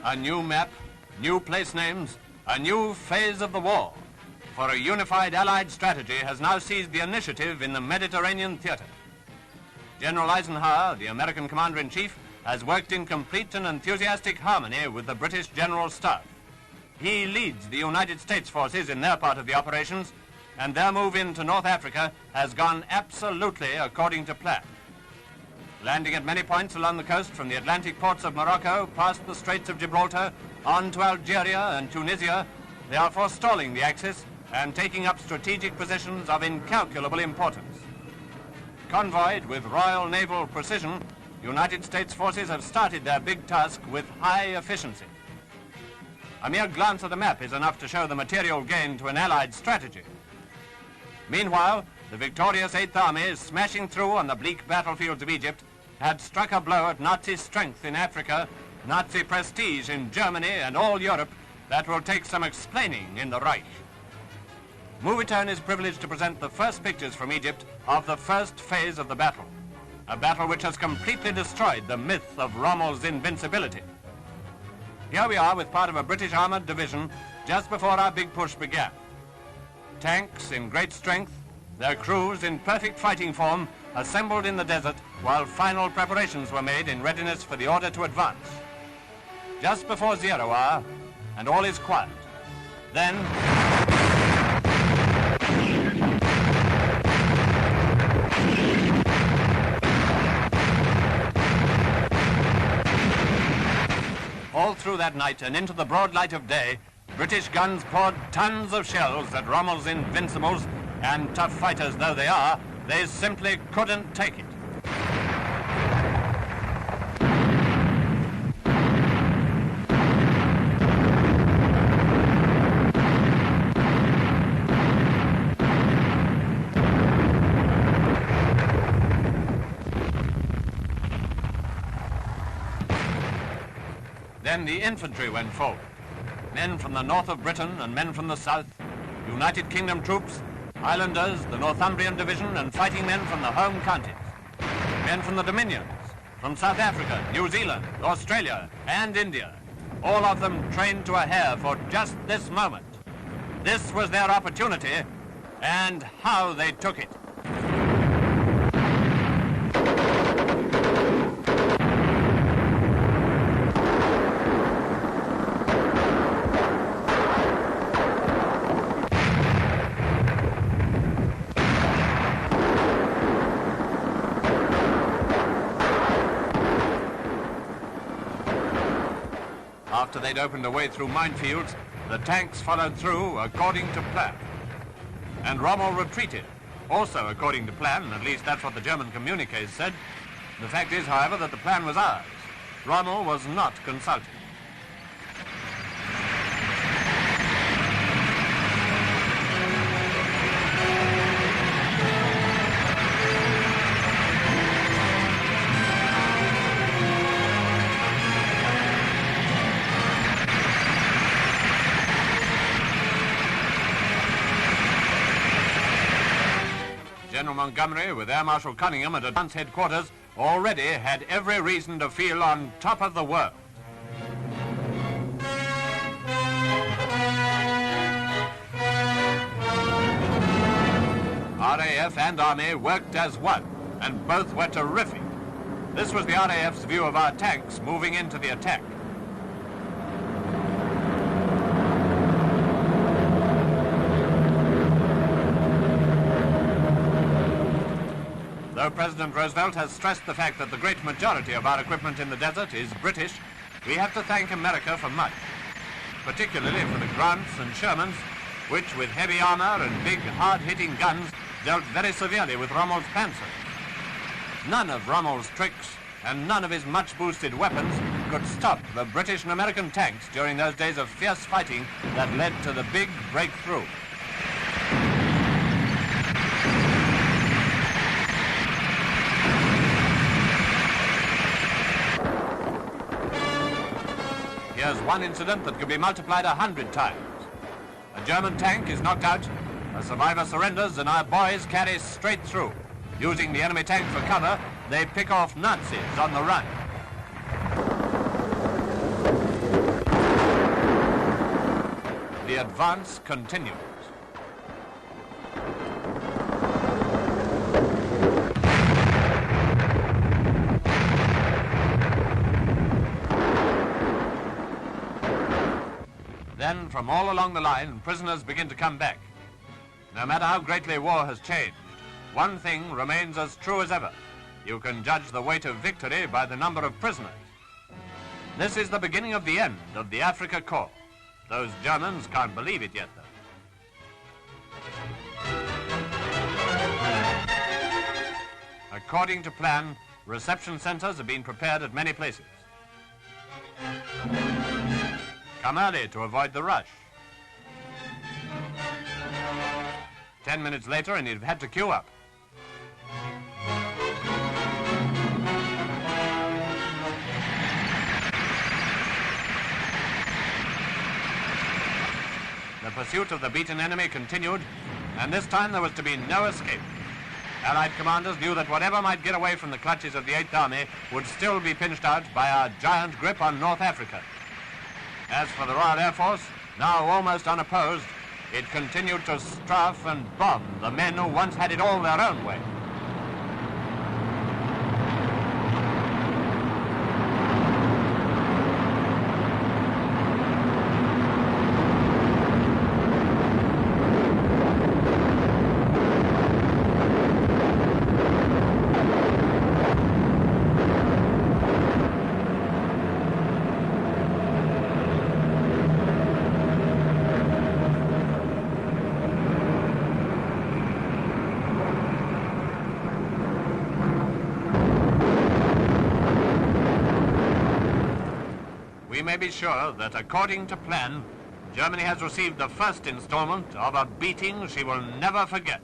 A new map, new place names, a new phase of the war. For a unified Allied strategy has now seized the initiative in the Mediterranean theater. General Eisenhower, the American commander-in-chief, has worked in complete and enthusiastic harmony with the British General Staff. He leads the United States forces in their part of the operations, and their move into North Africa has gone absolutely according to plan. Landing at many points along the coast from the Atlantic ports of Morocco, past the Straits of Gibraltar, on to Algeria and Tunisia, they are forestalling the Axis and taking up strategic positions of incalculable importance. Convoyed with Royal Naval precision, United States forces have started their big task with high efficiency. A mere glance at the map is enough to show the material gain to an Allied strategy. Meanwhile, the victorious Eighth Army, smashing through on the bleak battlefields of Egypt, had struck a blow at Nazi strength in Africa, Nazi prestige in Germany and all Europe that will take some explaining in the Reich. Movietone is privileged to present the first pictures from Egypt of the first phase of the battle, a battle which has completely destroyed the myth of Rommel's invincibility. Here we are with part of a British armored division just before our big push began. Tanks in great strength, their crews in perfect fighting form, assembled in the desert while final preparations were made in readiness for the order to advance. Just before 0 hour, and all is quiet. Then, all through that night and into the broad light of day, British guns poured tons of shells at Rommel's Invincibles, and tough fighters though they are, they simply couldn't take it. Then the infantry went forward. Men from the north of Britain and men from the south, United Kingdom troops, Highlanders, the Northumbrian Division, and fighting men from the home counties. Men from the Dominions, from South Africa, New Zealand, Australia, and India. All of them trained to a hair for just this moment. This was their opportunity, and how they took it. After they'd opened a way through minefields, the tanks followed through according to plan. And Rommel retreated, also according to plan, at least that's what the German communiques said. The fact is, however, that the plan was ours. Rommel was not consulted. General Montgomery, with Air Marshal Cunningham at advance headquarters, already had every reason to feel on top of the world. RAF and Army worked as one, and both were terrific. This was the RAF's view of our tanks moving into the attack. Though President Roosevelt has stressed the fact that the great majority of our equipment in the desert is British, we have to thank America for much, particularly for the Grants and Shermans, which with heavy armor and big, hard-hitting guns dealt very severely with Rommel's panzers. None of Rommel's tricks and none of his much-boosted weapons could stop the British and American tanks during those days of fierce fighting that led to the big breakthrough. Here's one incident that could be multiplied 100 times. A German tank is knocked out, A survivor surrenders and our boys carry straight through. Using the enemy tank for cover, they pick off Nazis on the run. The advance continues. Then, from all along the line, prisoners begin to come back. No matter how greatly war has changed, one thing remains as true as ever. You can judge the weight of victory by the number of prisoners. This is the beginning of the end of the Africa Corps. Those Germans can't believe it yet, though. According to plan, reception centers have been prepared at many places. Come early to avoid the rush. 10 minutes later and you've had to queue up. The pursuit of the beaten enemy continued, and this time there was to be no escape. Allied commanders knew that whatever might get away from the clutches of the 8th Army would still be pinched out by our giant grip on North Africa. As for the Royal Air Force, now almost unopposed, it continued to strafe and bomb the men who once had it all their own way. We may be sure that, according to plan, Germany has received the first installment of a beating she will never forget.